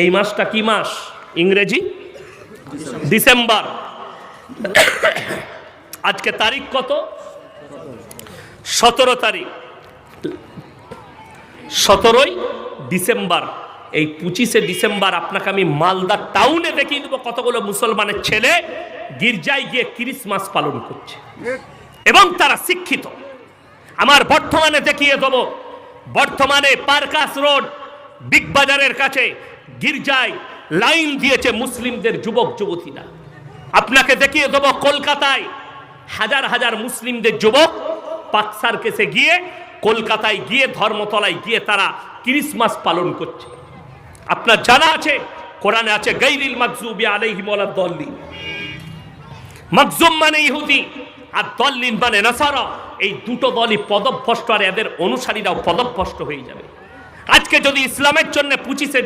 এই মাসটা কি মাস? ইংরেজি ডিসেম্বর। আজকে তারিখ কত? 17 তারিখ। 17ই ডিসেম্বর। এই 25শে ডিসেম্বর আপনাকে আমি মালদা টাউনে দেখিয়ে দেবো কতগুলো মুসলমানের ছেলে গির্জায় গিয়ে ক্রিসমাস পালন করছে এবং তারা শিক্ষিত। আমার বর্তমানে দেখিয়ে দেবো, বর্তমানে পার্কাস রোড বিগ বাজারের কাছে গির্জায় লাইন দিয়েছে মুসলিমদের যুবক যুবতীরা। আপনাকে দেখিয়ে দেবো কলকাতায় হাজার হাজার মুসলিমদের যুবক পাক সার্কাসে গিয়ে, কলকাতায় গিয়ে, ধর্মতলায় গিয়ে তারা ক্রিসমাস পালন করছে। আপনার জানা আছে কোরআনে আছে গায়রিল মাগযুবি আলাইহিম ওয়ালাদ দাল্লিন। মাগযুম মানে ইহুদি আর দাল্লিন মানে নাসারা। এই দুটো দলই পদভ্রষ্ট আর এদের অনুসারীরাও পদভ্রষ্ট হয়ে যাবে। আজকে যদি ইসলামের জন্য 25শে